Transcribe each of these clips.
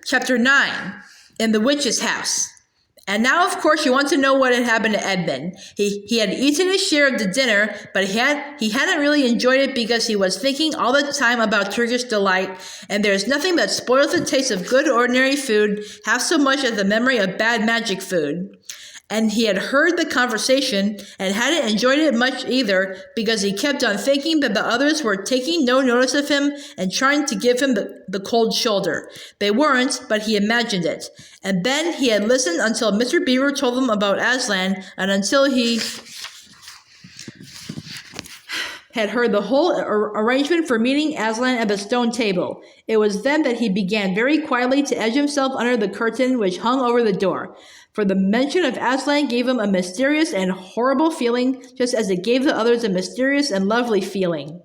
Chapter 9, In the Witch's House. And now, of course, you want to know what had happened to Edmund. He had eaten his share of the dinner, but he hadn't really enjoyed it because he was thinking all the time about Turkish delight, and there is nothing that spoils the taste of good ordinary food half so much as the memory of bad magic food. And he had heard the conversation and hadn't enjoyed it much either because he kept on thinking that the others were taking no notice of him and trying to give him the cold shoulder. They weren't, but he imagined it. And then he had listened until Mr. Beaver told him about Aslan and until he had heard the whole arrangement for meeting Aslan at the stone table. It was then that he began very quietly to edge himself under the curtain which hung over the door. For the mention of Aslan gave him a mysterious and horrible feeling, just as it gave the others a mysterious and lovely feeling.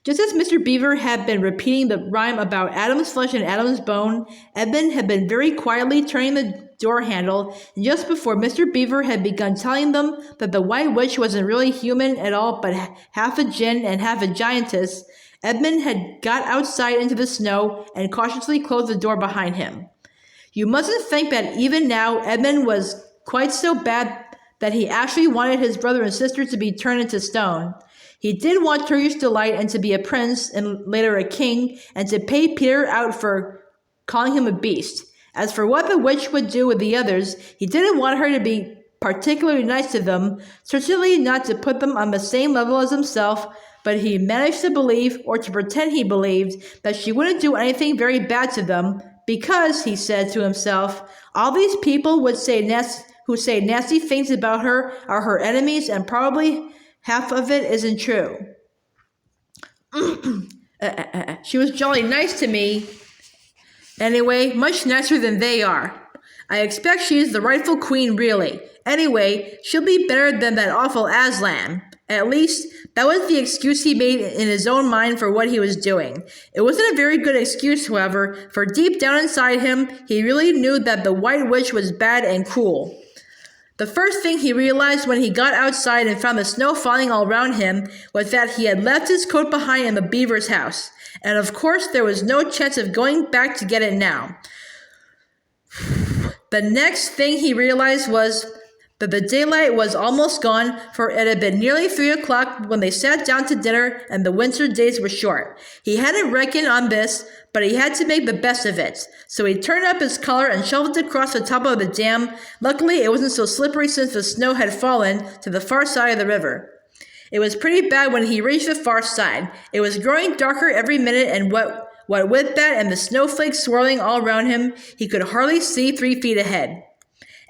Just as Mr. Beaver had been repeating the rhyme about Adam's flesh and Adam's bone, Edmund had been very quietly turning the door handle, and just before Mr. Beaver had begun telling them that the White Witch wasn't really human at all, but half a djinn and half a giantess, Edmund had got outside into the snow and cautiously closed the door behind him. You mustn't think that even now Edmund was quite so bad that he actually wanted his brother and sister to be turned into stone. He did want Turkish delight and to be a prince and later a king and to pay Peter out for calling him a beast. As for what the witch would do with the others, he didn't want her to be particularly nice to them, certainly not to put them on the same level as himself, but he managed to believe, or to pretend he believed, that she wouldn't do anything very bad to them, because, he said to himself, all these people who say nasty things about her are her enemies, and probably half of it isn't true. She was jolly nice to me. Anyway, much nicer than they are. I expect she's the rightful queen, really. Anyway, she'll be better than that awful Aslan. At least, that was the excuse he made in his own mind for what he was doing. It wasn't a very good excuse, however, for deep down inside him, he really knew that the White Witch was bad and cruel. The first thing he realized when he got outside and found the snow falling all around him was that he had left his coat behind in the beaver's house. And of course, there was no chance of going back to get it now. The next thing he realized was that the daylight was almost gone, for it had been nearly 3 o'clock when they sat down to dinner and the winter days were short. He hadn't reckoned on this, but he had to make the best of it. So he turned up his collar and shoveled across the top of the dam. Luckily, it wasn't so slippery since the snow had fallen to the far side of the river. It was pretty bad when he reached the far side. It was growing darker every minute, and what with that and the snowflakes swirling all around him, he could hardly see 3 feet ahead.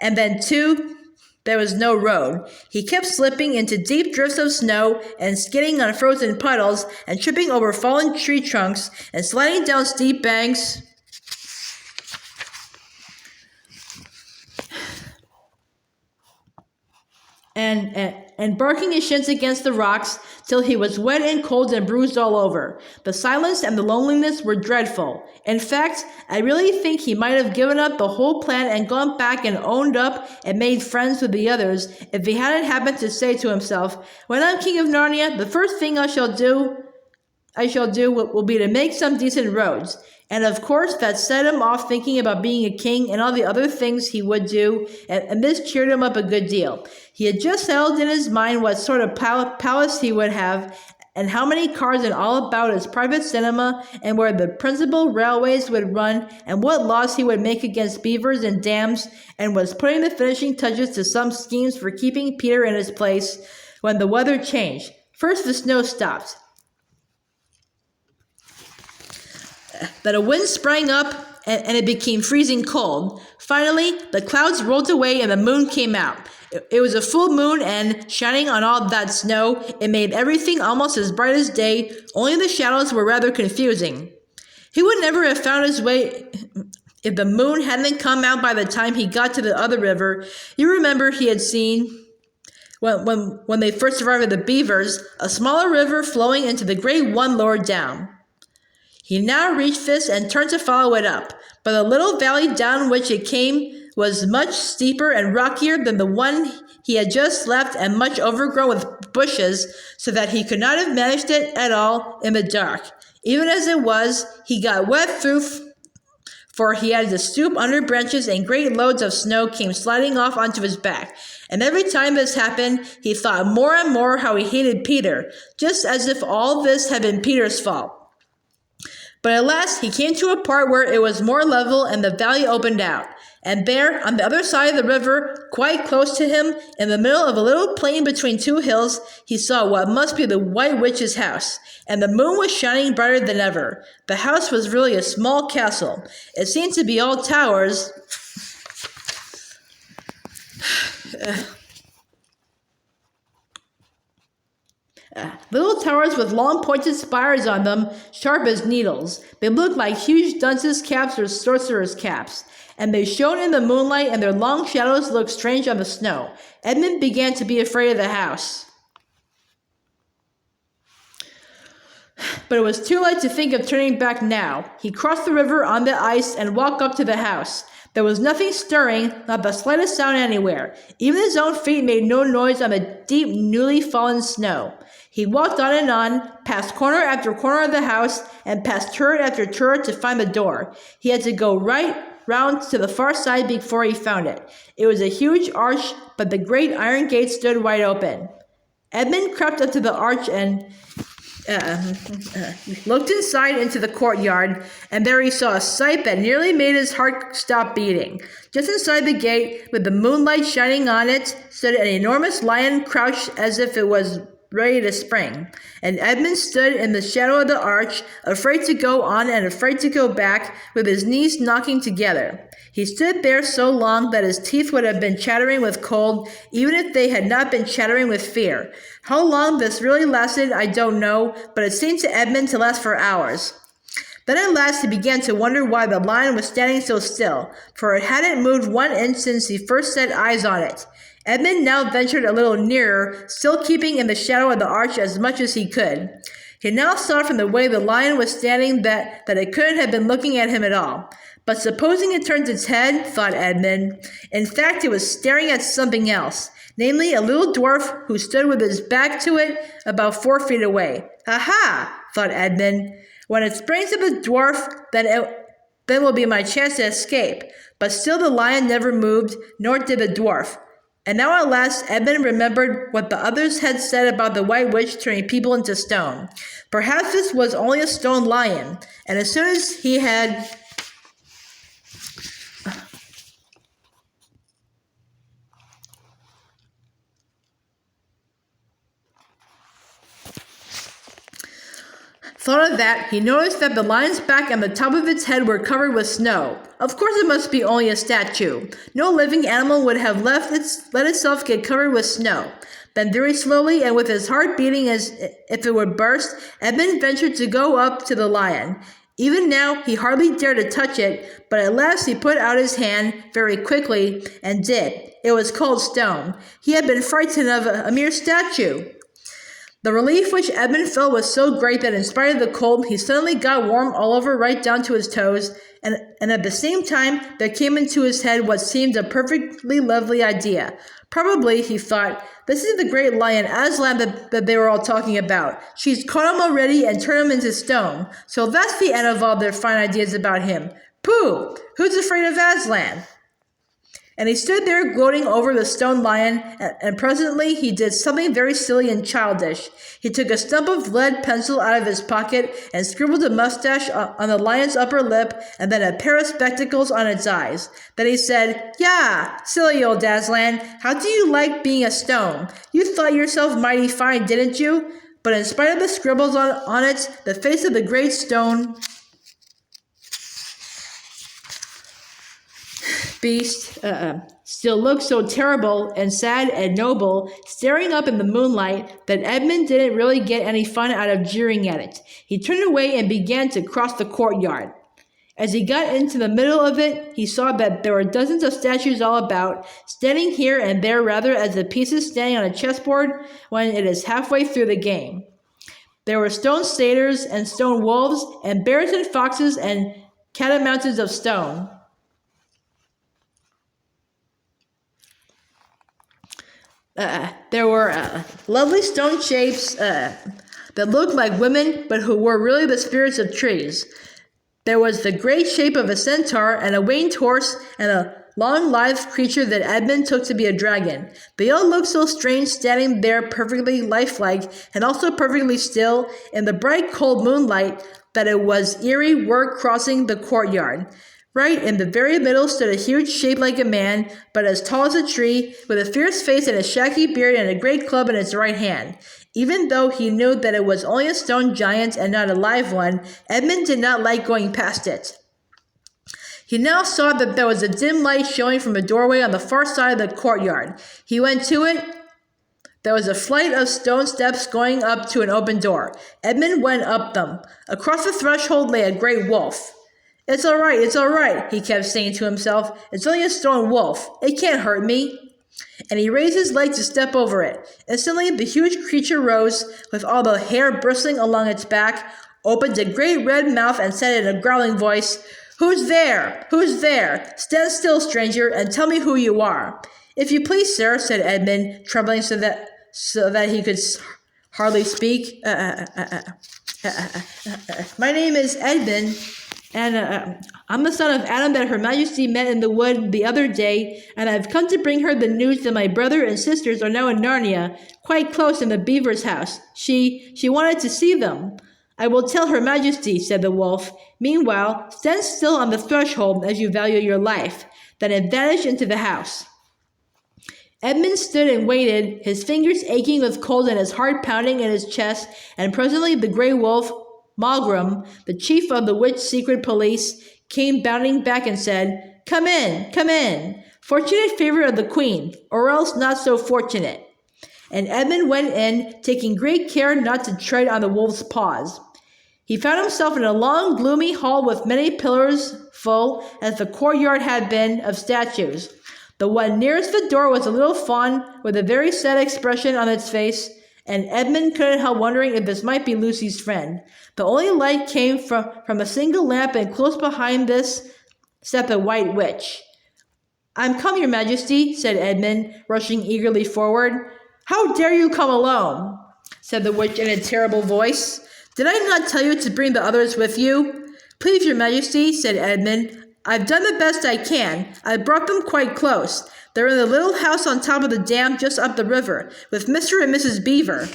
And then, too, there was no road. He kept slipping into deep drifts of snow and skidding on frozen puddles and tripping over fallen tree trunks and sliding down steep banks. And barking his shins against the rocks till he was wet and cold and bruised all over. The silence and the loneliness were dreadful. In fact, I really think he might have given up the whole plan and gone back and owned up and made friends with the others if he hadn't happened to say to himself, when I'm king of Narnia, the first thing I shall do will be to make some decent roads. And of course, that set him off thinking about being a king and all the other things he would do, and this cheered him up a good deal. He had just settled in his mind what sort of palace he would have, and how many cars and all about his private cinema, and where the principal railways would run, and what laws he would make against beavers and dams, and was putting the finishing touches to some schemes for keeping Peter in his place, when the weather changed. First, the snow stopped. Then a wind sprang up, and it became freezing cold. Finally, the clouds rolled away and the moon came out. It was a full moon, and shining on all that snow, it made everything almost as bright as day, only the shadows were rather confusing. He would never have found his way if the moon hadn't come out by the time he got to the other river. You remember he had seen, when they first arrived at the Beavers, a smaller river flowing into the great one lower down. He now reached this and turned to follow it up, but the little valley down which it came was much steeper and rockier than the one he had just left and much overgrown with bushes, so that he could not have managed it at all in the dark. Even as it was, he got wet through for he had to stoop under branches and great loads of snow came sliding off onto his back. And every time this happened, he thought more and more how he hated Peter, just as if all this had been Peter's fault. But at last he came to a part where it was more level and the valley opened out. And there, on the other side of the river, quite close to him, in the middle of a little plain between two hills, he saw what must be the White Witch's house. And the moon was shining brighter than ever. The house was really a small castle. It seemed to be all towers. Little towers with long pointed spires on them, sharp as needles. They looked like huge dunces' caps or sorcerers' caps, and they shone in the moonlight, and their long shadows looked strange on the snow. Edmund began to be afraid of the house. But it was too late to think of turning back now. He crossed the river on the ice and walked up to the house. There was nothing stirring, not the slightest sound anywhere. Even his own feet made no noise on the deep, newly fallen snow. He walked on, past corner after corner of the house, and past turret after turret to find the door. He had to go right round to the far side before he found it. It was a huge arch, but the great iron gate stood wide open. Edmund crept up to the arch and looked inside into the courtyard, and there he saw a sight that nearly made his heart stop beating. Just inside the gate, with the moonlight shining on it, stood an enormous lion crouched as if it was ready to spring. And Edmund stood in the shadow of the arch, afraid to go on and afraid to go back, with his knees knocking together. He stood there so long that his teeth would have been chattering with cold, even if they had not been chattering with fear. How long this really lasted, I don't know, but it seemed to Edmund to last for hours. Then at last he began to wonder why the lion was standing so still, for it hadn't moved 1 inch since he first set eyes on it. Edmund now ventured a little nearer, still keeping in the shadow of the arch as much as he could. He now saw from the way the lion was standing that it couldn't have been looking at him at all. But supposing it turned its head, thought Edmund. In fact, it was staring at something else, namely a little dwarf who stood with his back to it about 4 feet away. Aha, thought Edmund. When it springs at the dwarf, then will be my chance to escape. But still the lion never moved, nor did the dwarf. And now at last Edmund remembered what the others had said about the White Witch turning people into stone. Perhaps this was only a stone lion, and as soon as he had thought of that, he noticed that the lion's back and the top of its head were covered with snow. Of course it must be only a statue. No living animal would have let itself get covered with snow. Then very slowly and with his heart beating as if it would burst, Edmund ventured to go up to the lion. Even now he hardly dared to touch it, but at last he put out his hand very quickly and did. It was cold stone. He had been frightened of a mere statue. The relief which Edmund felt was so great that in spite of the cold, he suddenly got warm all over right down to his toes, and at the same time there came into his head what seemed a perfectly lovely idea. Probably, he thought, this is the great lion Aslan that they were all talking about. She's caught him already and turned him into stone. So that's the end of all their fine ideas about him. Pooh! Who's afraid of Aslan? And he stood there gloating over the stone lion, and presently he did something very silly and childish. He took a stump of lead pencil out of his pocket and scribbled a mustache on the lion's upper lip and then a pair of spectacles on its eyes. Then he said, "Yah, silly old Aslan, how do you like being a stone? You thought yourself mighty fine, didn't you?" But in spite of the scribbles on it, the face of the great stone beast still looked so terrible and sad and noble, staring up in the moonlight, that Edmund didn't really get any fun out of jeering at it. He turned away and began to cross the courtyard. As he got into the middle of it, he saw that there were dozens of statues all about, standing here and there rather as the pieces standing on a chessboard when it is halfway through the game. There were stone satyrs and stone wolves and bears and foxes and catamounts of stone. There were lovely stone shapes that looked like women, but who were really the spirits of trees. There was the great shape of a centaur and a winged horse and a long-lived creature that Edmund took to be a dragon. They all looked so strange standing there perfectly lifelike and also perfectly still in the bright cold moonlight that it was eerie work crossing the courtyard. Right in the very middle stood a huge shape like a man, but as tall as a tree, with a fierce face and a shaggy beard and a great club in its right hand. Even though he knew that it was only a stone giant and not a live one, Edmund did not like going past it. He now saw that there was a dim light showing from a doorway on the far side of the courtyard. He went to it. There was a flight of stone steps going up to an open door. Edmund went up them. Across the threshold lay a great wolf. It's all right, he kept saying to himself. It's only a stone wolf. It can't hurt me. And he raised his leg to step over it. Instantly, the huge creature rose, with all the hair bristling along its back, opened a great red mouth, and said in a growling voice, Who's there? Who's there? Stand still, stranger, and tell me who you are. If you please, sir, said Edmund, trembling so that he could hardly speak. My name is Edmund, and I'm the son of Adam that Her Majesty met in the wood the other day, and I've come to bring her the news that my brother and sisters are now in Narnia, quite close in the beaver's house. She wanted to see them. I will tell Her Majesty, said the wolf. Meanwhile, stand still on the threshold as you value your life. Then it vanished into the house. Edmund stood and waited, his fingers aching with cold and his heart pounding in his chest, and presently the grey wolf, Malgrim, the chief of the witch secret police, came bounding back and said, Come in, fortunate favourite of the queen, or else not so fortunate. And Edmund went in, taking great care not to tread on the wolf's paws. He found himself in a long, gloomy hall with many pillars full, as the courtyard had been, of statues. The one nearest the door was a little fawn with a very sad expression on its face, and Edmund couldn't help wondering if this might be Lucy's friend. The only light came from a single lamp, and close behind this sat the White Witch. I'm come, Your Majesty, said Edmund, rushing eagerly forward. How dare you come alone? Said the witch in a terrible voice. Did I not tell you to bring the others with you? Please, Your Majesty, said Edmund. I've done the best I can. I've brought them quite close. They're in the little house on top of the dam just up the river, with Mr. and Mrs. Beaver.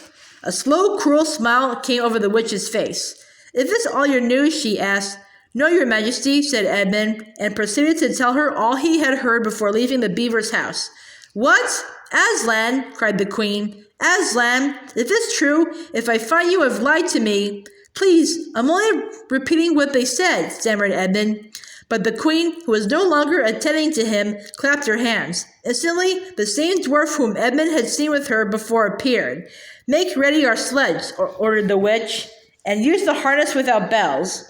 A slow, cruel smile came over the witch's face. Is this all your news? She asked. No, Your Majesty, said Edmund, and proceeded to tell her all he had heard before leaving the beaver's house. What? Aslan, cried the queen. Aslan, is this true? If I find you have lied to me. Please, I'm only repeating what they said, stammered Edmund. But the queen, who was no longer attending to him, clapped her hands. Instantly, the same dwarf whom Edmund had seen with her before appeared. Make ready our sledge, ordered the witch, and use the harness without bells.